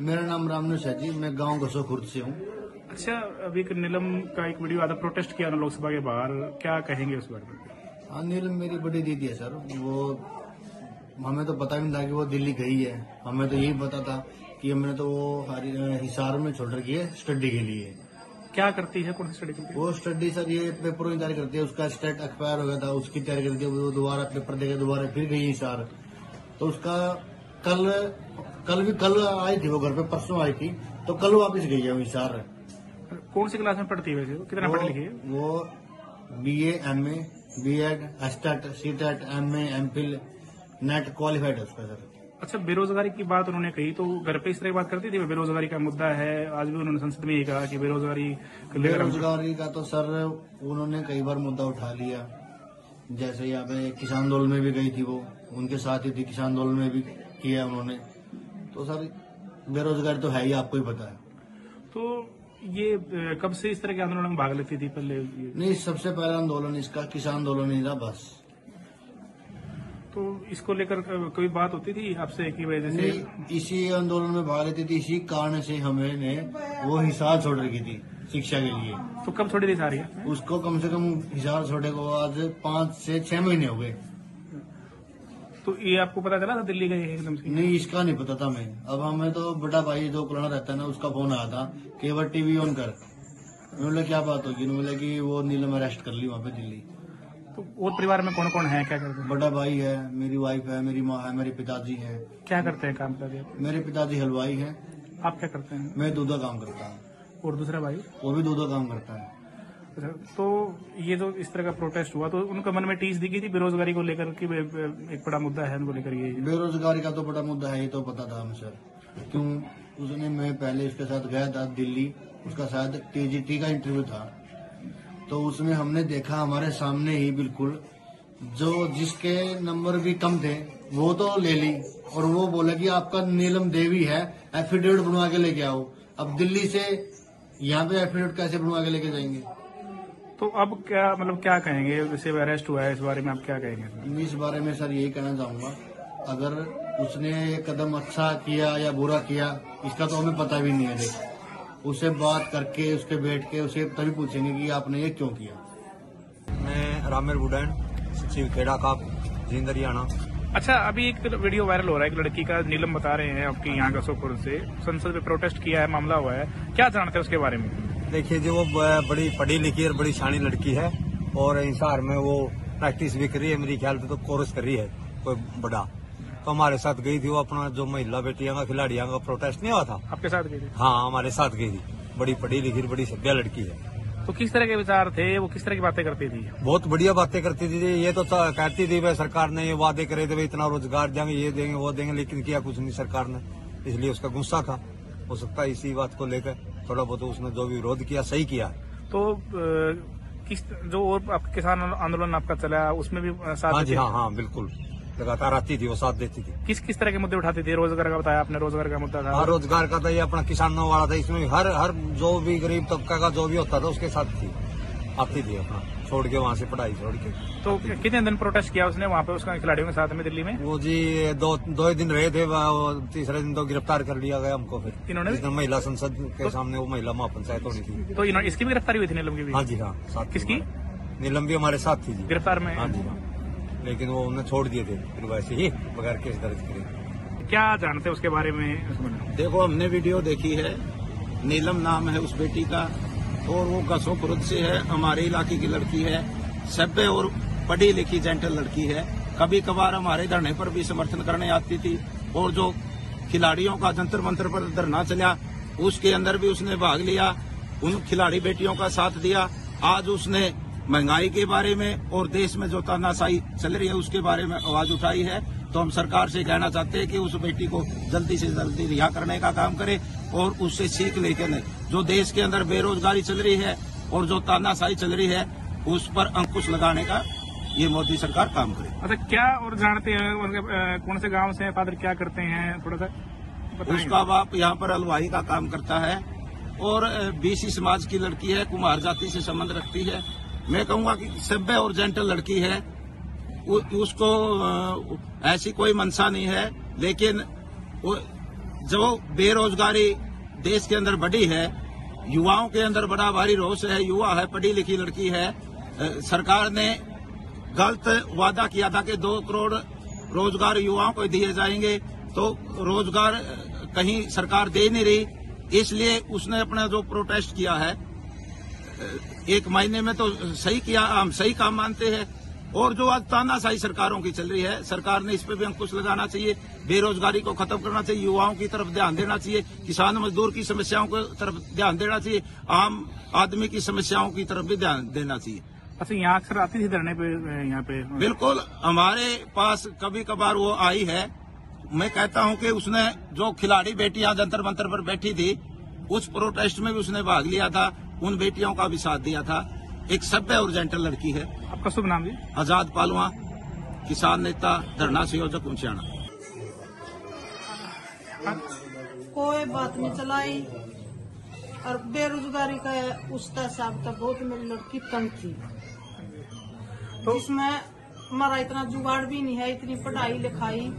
मेरा नाम रामनुष है जी, मैं गांव घसो खुर्द से हूँ। अच्छा, अभी एक नीलम का एक वीडियो आता, प्रोटेस्ट किया ना लोकसभा के बाहर, क्या कहेंगे उस बारे में? हाँ, नीलम मेरी बड़ी दीदी है सर। वो हमें तो पता भी नहीं था कि वो दिल्ली गई है। हमें तो यही पता था कि हमने तो वो हिसार में छोड़ रखी है स्टडी के लिए। क्या करती है, कौन सी स्टडी करती है? वो स्टडी सर ये पेपरों की तैयारी करती है। उसका स्टेट एक्सपायर हो गया था, उसकी तैयारी करती है। वो दोबारा पेपर देकर दोबारा फिर गई हिसार। तो उसका कल आई थी वो घर पे, परसों आई थी, तो कल वापस गई है हिसार। कौन सी क्लास में पढ़ती है वैसे? कितना पढ़ लिखी है वो? BA, MA, B.Ed, STET, CTET, MA, MPhil, net qualified है उसका सर। अच्छा, बेरोजगारी की बात उन्होंने कही, तो घर पे इस तरह की बात करती थी? बेरोजगारी का मुद्दा है, आज भी उन्होंने संसद में ये कहा कि बेरोजगारी का तो सर उन्होंने कई बार मुद्दा उठा लिया। जैसे यहाँ पे किसान आंदोलन में भी गई थी, वो उनके साथ ही थी, किसान आंदोलन में भी किया उन्होंने। तो सर बेरोजगारी तो है ही, आपको ही पता है। तो ये कब से इस तरह के आंदोलन में भाग लेती थी पहले? नहीं, सबसे पहला आंदोलन इसका किसान आंदोलन ही था बस। तो इसको लेकर कोई बात होती थी आपसे की वजह से? इसी आंदोलन में भाग लेती थी, इसी कारण से हमें वो हिसार छोड़ रखी थी शिक्षा के लिए। तो कब छोड़ी थी सारी? उसको कम से कम हिसार छोड़े को आज 5 से 6 महीने हो गए। तो ये आपको पता चला था दिल्ली गई एकदम से? नहीं, इसका नहीं पता था मैं। अब हमें तो बड़ा भाई जो पुराना रहता है ना, उसका फोन आया था कि एक बार टीवी ऑन कर। उन्होंने क्या बात होगी? उन्होंने कि वो नीलम अरेस्ट कर ली वहाँ पे दिल्ली। तो और परिवार में कौन कौन है, क्या करते हैं? बड़ा भाई है, मेरी वाइफ है, मेरी माँ है, मेरे पिताजी है। क्या करते हैं, काम करते हैं? मेरे पिताजी हलवाई है। आप क्या करते हैं? मैं दूधा काम करता हूँ। और दूसरा भाई? वो भी दूधा काम करता है। अच्छा, तो ये जो इस तरह का प्रोटेस्ट हुआ, तो उनका मन में टीस दिखी थी बेरोजगारी को लेकर कि एक बड़ा मुद्दा है उनको लेकर? ये बेरोजगारी का तो बड़ा मुद्दा है, ये तो पता था हमें सर। क्यों? उसने मैं पहले उसके साथ गया था दिल्ली, उसका शायद TGT का इंटरव्यू था। तो उसमें हमने देखा हमारे सामने ही बिल्कुल, जो जिसके नंबर भी कम थे वो तो ले ली, और वो बोला कि आपका नीलम देवी है, एफिडेविट बनवा के लेके आओ। अब दिल्ली से यहाँ पे एफिडेविट कैसे बनवा के लेके जाएंगे? तो अब क्या मतलब क्या कहेंगे? जैसे अरेस्ट हुआ है, इस बारे में आप क्या कहेंगे? इस बारे में सर यही कहना चाहूंगा, अगर उसने ये कदम अच्छा किया या बुरा किया इसका तो हमें पता भी नहीं है। देख, उससे बात करके उसके बैठ के उसे तभी पूछेंगे कि आपने ये क्यों किया। मैं रामेर बुडैन, सचिव खेड़ा का, जींद हरियाणा। अच्छा, अभी एक वीडियो वायरल हो रहा है, एक लड़की का, नीलम बता रहे हैं आपकी यहाँ घसोपुर से, संसद में प्रोटेस्ट किया है, मामला हुआ है, क्या जानते हैं उसके बारे में? देखिए जी, वो बड़ी पढ़ी लिखी और बड़ी शानी लड़की है, और हिसार में वो प्रैक्टिस भी कर रही है। मेरी ख्याल से तो कोर्स कर रही है कोई बड़ा। तो हमारे साथ गई थी वो, अपना जो महिला बेटियां का, खिलाड़ियों का प्रोटेस्ट नहीं हुआ था, आपके साथ गई थी? हाँ, हमारे साथ गई थी। बड़ी पढ़ी लिखी, बड़ी सभ्य लड़की है। तो किस तरह के विचार थे, वो किस तरह की बातें करती थी? बहुत बढ़िया बातें करती थी। ये तो कहती थी भाई सरकार ने ये वादे करे थे, इतना रोजगार देंगे, ये देंगे, वो देंगे, लेकिन किया कुछ नहीं सरकार ने। इसलिए उसका गुस्सा था, हो सकता है इसी बात को लेकर थोड़ा बहुत उसने जो भी विरोध किया सही किया। तो किस जो और आपका किसान आंदोलन आपका चला, उसमें भी साथ? हाँ जी, हाँ बिल्कुल, लगातार आती थी, वो साथ देती थी। किस किस तरह के मुद्दे उठाती थी? रोजगार का बताया आपने, रोजगार का मुद्दा था? हाँ, रोजगार का था, ये अपना किसानों वाला था। इसमें हर जो भी गरीब तबका का जो भी होता था उसके साथ थी, आती थी, अपना छोड़ के वहाँ से पढ़ाई छोड़ के। तो कितने दिन प्रोटेस्ट किया उसने वहाँ पे उसका खिलाड़ियों के साथ में दिल्ली में? वो जी दो ही दिन रहे थे, तीसरे दिन तो गिरफ्तार कर लिया गया हमको। फिर इन्होंने महिला संसद के सामने वो महिला महापंचायत होनी थी, तो इसकी भी गिरफ्तारी हुई थी नीलम की भी? हाँ जी, हाँ, साथ। किसकी? नीलम भी हमारे साथ थी जी गिरफ्तार में? हाँ जी, हाँ, लेकिन वो उन्हें छोड़ दिए थे फिर वैसे ही, बगैर केस दर्ज करे। क्या जानते हैं उसके बारे में? देखो, हमने वीडियो देखी है, नीलम नाम है उस बेटी का, और वो घसोपुर से है, हमारे इलाके की लड़की है, सभ्य और पढ़ी लिखी जेंटल लड़की है। कभी कभार हमारे धरने पर भी समर्थन करने आती थी, और जो खिलाड़ियों का जंतर मंतर पर धरना चला उसके अंदर भी उसने भाग लिया, उन खिलाड़ी बेटियों का साथ दिया। आज उसने महंगाई के बारे में और देश में जो तानाशाही चल रही है उसके बारे में आवाज उठाई है। तो हम सरकार से कहना चाहते हैं कि उस बेटी को जल्दी से जल्दी रिहा करने का काम करे, और उससे सीख लेकर जो देश के अंदर बेरोजगारी चल रही है और जो तानाशाही चल रही है उस पर अंकुश लगाने का ये मोदी सरकार काम करे। अच्छा, क्या और जानते हैं कौन से गांव से फादर, क्या करते हैं, थोड़ा सा बताएं? उसका बाप यहाँ पर हलवाई का काम करता है, और BC समाज की लड़की है, कुमार जाति से संबंध रखती है। मैं कहूँगा कि सभ्य और जेंटल लड़की है, उसको ऐसी कोई मंशा नहीं है, लेकिन वो जो बेरोजगारी देश के अंदर बढ़ी है, युवाओं के अंदर बड़ा भारी रोष है, युवा है, पढ़ी लिखी लड़की है। सरकार ने गलत वादा किया था कि 2 करोड़ रोजगार युवाओं को दिए जाएंगे, तो रोजगार कहीं सरकार दे नहीं रही, इसलिए उसने अपना जो प्रोटेस्ट किया है 1 महीने में तो सही किया, हम सही काम मानते हैं। और जो आज तानाशाही सरकारों की चल रही है, सरकार ने इस पर भी अंकुश लगाना चाहिए, बेरोजगारी को खत्म करना चाहिए, युवाओं की तरफ ध्यान देना चाहिए, किसान मजदूर की समस्याओं की तरफ ध्यान देना चाहिए, आम आदमी की समस्याओं की तरफ भी ध्यान देना चाहिए। अच्छा, यहाँ अक्सर आती थी धरने पे यहाँ पे? बिल्कुल, हमारे पास कभी कभार वो आई है। मैं कहता हूं कि उसने जो खिलाड़ी बेटियां जंतर मंतर पर बैठी थी, उस प्रोटेस्ट में भी उसने भाग लिया था, उन बेटियों का भी साथ दिया था। एक सभ्य और जेंटल लड़की है। आपका शुभ नाम जी? आजाद पालवा, किसान नेता, धरना संयोजक ऊंचाना। कोई बात नहीं चलाई और बेरोजगारी का उसका हिसाब था। बहुत मेरी लड़की तंग थी, तो इसमें हमारा इतना जुगाड़ भी नहीं है, इतनी पढ़ाई लिखाई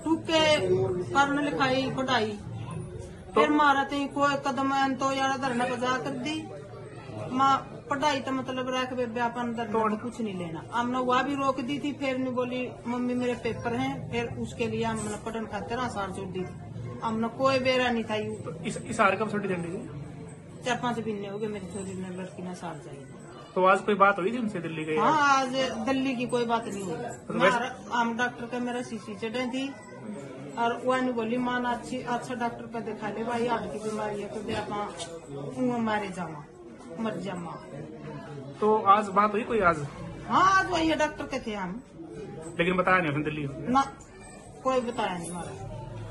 टूके करने लिखाई पढ़ाई, फिर मारा थे कोई कदम तो यार धरना बजा कर दी। माँ पढ़ाई तो मतलब रख व्यापन धरना कुछ नहीं लेना, हमने वह भी रोक दी थी। फिर नहीं बोली मम्मी मेरे पेपर हैं, फिर उसके लिए हमने पढ़न खातिर आसार छोड़ दी। हमने कोई बेरा नहीं था। तो इस हार कब छोटी झंडी थी? 4-5 महीने हो गए मेरी छोरी ने लड़की ने सार जाए। तो आज कोई बात हुई थी उनसे दिल्ली गई? हाँ, आज दिल्ली की कोई बात नहीं हुई। हम डॉक्टर का मेरा सीसी चढ़े थी और वह नहीं बोली मां अच्छा डॉक्टर का दिखा ले भाई, हार्ट की बीमारी है तो दे आप मारे जावा मर जामा। तो आज बात हुई कोई आज? हाँ, आज वही डॉक्टर के थे हम, लेकिन बताया नहीं उसने दिल्ली ना, कोई बताया नहीं हमारा।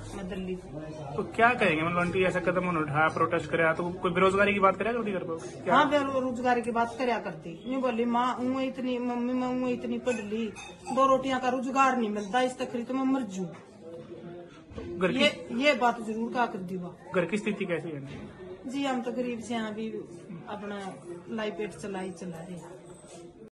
मैं दिल्ली। तो क्या कहेंगे, मतलब आंटी ऐसा कदम उन्होंने उठाया, प्रोटेस्ट कराया, तो कोई बेरोजगारी की बात कराया करती घर पर? हाँ, बेरोजगारी की बात कराया करती। नहीं बोली माँ इतनी मम्मी मैं इतनी पढ़ ली, 2 रोटियां का रोजगार नहीं मिलता, इस तक तो मैं मर जू। ये बात जरूर कहा कर दी। घर की स्थिति कैसी है? जी हम तो गरीब से अभी अपना लाई पेट चला रहे हैं।